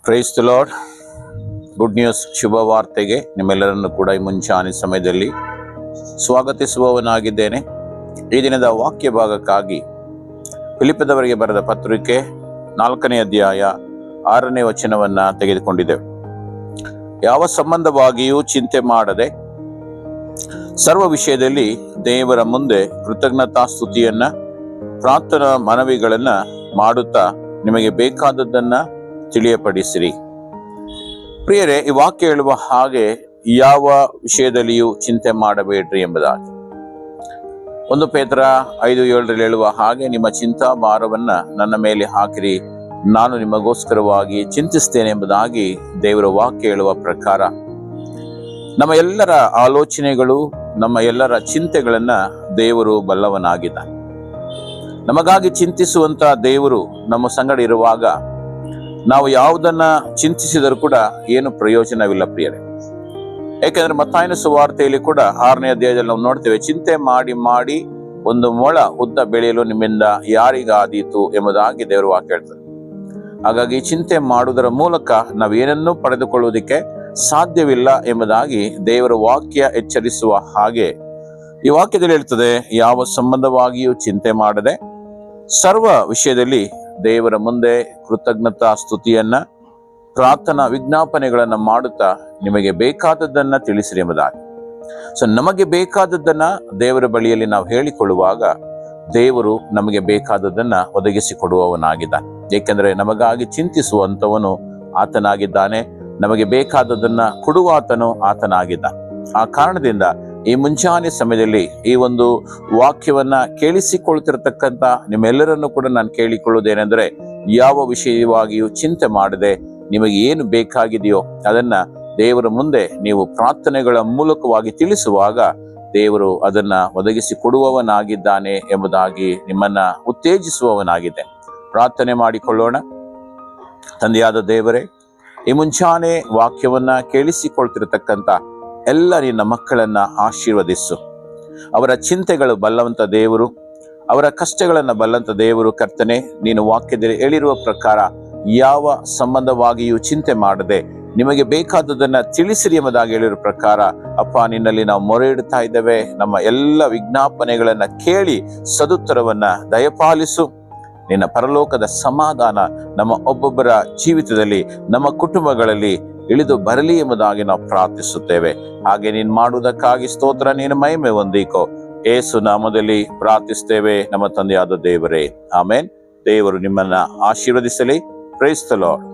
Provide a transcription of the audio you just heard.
Price the Lord. Good news, ಶುಭ ವಾರ್ತೆಗೆ ನಿಮ್ಮೆಲ್ಲರನ್ನು ಕೂಡ ಈ ಮುಂಚಾನೆ ಸಮಯದಲ್ಲಿ ಸ್ವಾಗತಿಸುವವನಾಗಿದ್ದೇನೆ. ಈ ದಿನದ ವಾಕ್ಯ ಭಾಗಕ್ಕಾಗಿ ಫಿಲಿಪ್ಪದವರಿಗೆ ಬರೆದ ಪತ್ರಿಕೆ 4ನೇ ಅಧ್ಯಾಯ 6ನೇ ವಚನವನ್ನ ತೆಗೆದುಕೊಂಡಿದ್ದೇವೆ. ಯಾವ ಸಂಬಂಧವಾಗಿಯೂ ಚಿಂತೆ ಮಾಡದೆ ಸರ್ವ ವಿಷಯದಲ್ಲಿ ದೇವರ ಮುಂದೆ ಕೃತಜ್ಞತಾ ಸ್ತುತಿಯನ್ನ, ಪ್ರಾರ್ಥನಾ ಮನವಿಗಳನ್ನ ಮಾಡುತ್ತಾ ನಿಮಗೆ ಬೇಕಾದದ್ದನ್ನ ತಿಳಿಯಪಡಿಸಿರಿ. ಪ್ರಿಯರೇ, ಈ ವಾಕ್ಯ ಹೇಳುವ ಹಾಗೆ ಯಾವ ವಿಷಯದಲ್ಲಿಯೂ ಚಿಂತೆ ಮಾಡಬೇಡ್ರಿ ಎಂಬುದಾಗಿ. 1 ಪೇತ್ರ 5:7 ಹೇಳುವ ಹಾಗೆ, ನಿಮ್ಮ ಚಿಂತಾ ಭಾರವನ್ನ ನನ್ನ ಮೇಲೆ ಹಾಕಿರಿ, ನಾನು ನಿಮಗೋಸ್ಕರವಾಗಿ ಚಿಂತಿಸ್ತೇನೆ ಎಂಬುದಾಗಿ ದೇವರ ವಾಕ್ಯ ಹೇಳುವ ಪ್ರಕಾರ ನಮ್ಮ ಎಲ್ಲರ ಆಲೋಚನೆಗಳು, ನಮ್ಮ ಎಲ್ಲರ ಚಿಂತೆಗಳನ್ನ ದೇವರು ಬಲ್ಲವನಾಗಿದ್ದಾನೆ. ನಮಗಾಗಿ ಚಿಂತಿಸುವಂತ ದೇವರು ನಮ್ಮ ಸಂಗಡ ಇರುವಾಗ ನಾವು ಯಾವುದನ್ನ ಚಿಂತಿಸಿದರೂ ಕೂಡ ಏನು ಪ್ರಯೋಜನವಿಲ್ಲ ಪ್ರಿಯರೇ. ಯಾಕೆಂದ್ರೆ ಮತ್ತಾಯನ ಸುವಾರ್ತೆಯಲ್ಲಿ ಕೂಡ 6ನೇ ಅಧ್ಯಾಯದಲ್ಲಿ ನಾವು ನೋಡ್ತೇವೆ, ಚಿಂತೆ ಮಾಡಿ ಮಾಡಿ ಒಂದು ಮೊಳ ಉದ್ದ ಬೆಳೆಯಲು ನಿಮ್ಮಿಂದ ಯಾರಿಗಾದೀತು ಎಂಬುದಾಗಿ ದೇವರು ವಾಕ್ಯ ಹೇಳ್ತಾರೆ. ಹಾಗಾಗಿ ಚಿಂತೆ ಮಾಡುವುದರ ಮೂಲಕ ನಾವೇನನ್ನೂ ಪಡೆದುಕೊಳ್ಳುವುದಕ್ಕೆ ಸಾಧ್ಯವಿಲ್ಲ ಎಂಬುದಾಗಿ ದೇವರ ವಾಕ್ಯ ಎಚ್ಚರಿಸುವ ಹಾಗೆ ಈ ವಾಕ್ಯದಲ್ಲಿ ಹೇಳ್ತದೆ, ಯಾವ ಸಂಬಂಧವಾಗಿಯೂ ಚಿಂತೆ ಮಾಡದೆ ಸರ್ವ ವಿಷಯದಲ್ಲಿ ದೇವರ ಮುಂದೆ ಕೃತಜ್ಞತಾ ಸ್ತುತಿಯನ್ನ, ಪ್ರಾರ್ಥನಾ ವಿಜ್ಞಾಪನೆಗಳನ್ನ ಮಾಡುತ್ತಾ ನಿಮಗೆ ಬೇಕಾದದ್ದನ್ನ ತಿಳಿಸಿರಿ ಎಂಬುದಾಗಿ. ನಮಗೆ ಬೇಕಾದದ್ದನ್ನ ದೇವರ ಬಳಿಯಲ್ಲಿ ನಾವು ಹೇಳಿಕೊಳ್ಳುವಾಗ ದೇವರು ನಮಗೆ ಬೇಕಾದದ್ದನ್ನ ಒದಗಿಸಿಕೊಡುವವನಾಗಿದ್ದಾನೆ. ಏಕೆಂದ್ರೆ ನಮಗಾಗಿ ಚಿಂತಿಸುವಂತವನು ಆತನಾಗಿದ್ದಾನೆ, ನಮಗೆ ಬೇಕಾದದ್ದನ್ನ ಕೊಡುವಾತನು ಆತನಾಗಿದ್ದಾನೆ. ಆ ಕಾರಣದಿಂದ ಈ ಮುಂಚಾನೆ ಸಮಯದಲ್ಲಿ ಈ ಒಂದು ವಾಕ್ಯವನ್ನ ಕೇಳಿಸಿಕೊಳ್ತಿರತಕ್ಕಂತ ನಿಮ್ಮೆಲ್ಲರನ್ನು ಕೂಡ ನಾನು ಕೇಳಿಕೊಳ್ಳುವುದೇನೆಂದ್ರೆ, ಯಾವ ವಿಷಯವಾಗಿಯೂ ಚಿಂತೆ ಮಾಡದೆ ನಿಮಗೆ ಏನು ಬೇಕಾಗಿದೆಯೋ ಅದನ್ನ ದೇವರ ಮುಂದೆ ನೀವು ಪ್ರಾರ್ಥನೆಗಳ ಮೂಲಕವಾಗಿ ತಿಳಿಸುವಾಗ ದೇವರು ಅದನ್ನ ಒದಗಿಸಿ ಕೊಡುವವನಾಗಿದ್ದಾನೆ ಎಂಬುದಾಗಿ ನಿಮ್ಮನ್ನ ಉತ್ತೇಜಿಸುವವನಾಗಿದೆ. ಪ್ರಾರ್ಥನೆ ಮಾಡಿಕೊಳ್ಳೋಣ. ತಂದೆಯಾದ ದೇವರೇ, ಈ ಮುಂಚಾನೆ ವಾಕ್ಯವನ್ನ ಕೇಳಿಸಿಕೊಳ್ತಿರತಕ್ಕಂತ ಎಲ್ಲ ನಿನ್ನ ಮಕ್ಕಳನ್ನ ಆಶೀರ್ವದಿಸು. ಅವರ ಚಿಂತೆಗಳು ಬಲ್ಲವಂತ ದೇವರು, ಅವರ ಕಷ್ಟಗಳನ್ನ ಬಲ್ಲಂತ ದೇವರು. ಕರ್ತನೆ, ನೀನು ವಾಕ್ಯದಲ್ಲಿ ಹೇಳಿರುವ ಪ್ರಕಾರ ಯಾವ ಸಂಬಂಧವಾಗಿಯೂ ಚಿಂತೆ ಮಾಡದೆ ನಿಮಗೆ ಬೇಕಾದದನ್ನ ತಿಳಿಸಿರಿ ಎಂಬುದಾಗಿ ಹೇಳಿರುವ ಪ್ರಕಾರ ಅಪ್ಪ, ನಿನ್ನಲ್ಲಿ ನಾವು ಮೊರೆ ಇಡ್ತಾ ಇದ್ದೇವೆ. ನಮ್ಮ ಎಲ್ಲ ವಿಜ್ಞಾಪನೆಗಳನ್ನ ಕೇಳಿ ಸದುತ್ತರವನ್ನ ದಯಪಾಲಿಸು. ನಿನ್ನ ಪರಲೋಕದ ಸಮಾಧಾನ ನಮ್ಮ ಒಬ್ಬೊಬ್ಬರ ಜೀವಿತದಲ್ಲಿ, ನಮ್ಮ ಕುಟುಂಬಗಳಲ್ಲಿ ಇಳಿದು ಬರಲಿ ಎಂಬುದಾಗಿ ನಾವು ಪ್ರಾರ್ಥಿಸುತ್ತೇವೆ. ಹಾಗೆ ನೀನು ಮಾಡುವುದಕ್ಕಾಗಿ ಸ್ತೋತ್ರ, ನೀನು ಮಹಿಮೆ ಹೊಂದಿಕೋ. ಯೇಸು ನಾಮದಲ್ಲಿ ಪ್ರಾರ್ಥಿಸ್ತೇವೆ ನಮ್ಮ ತಂದೆಯಾದ ದೇವರೇ, ಆಮೇನ್. ದೇವರು ನಿಮ್ಮನ್ನ ಆಶೀರ್ವದಿಸಲಿ. Praise the lord.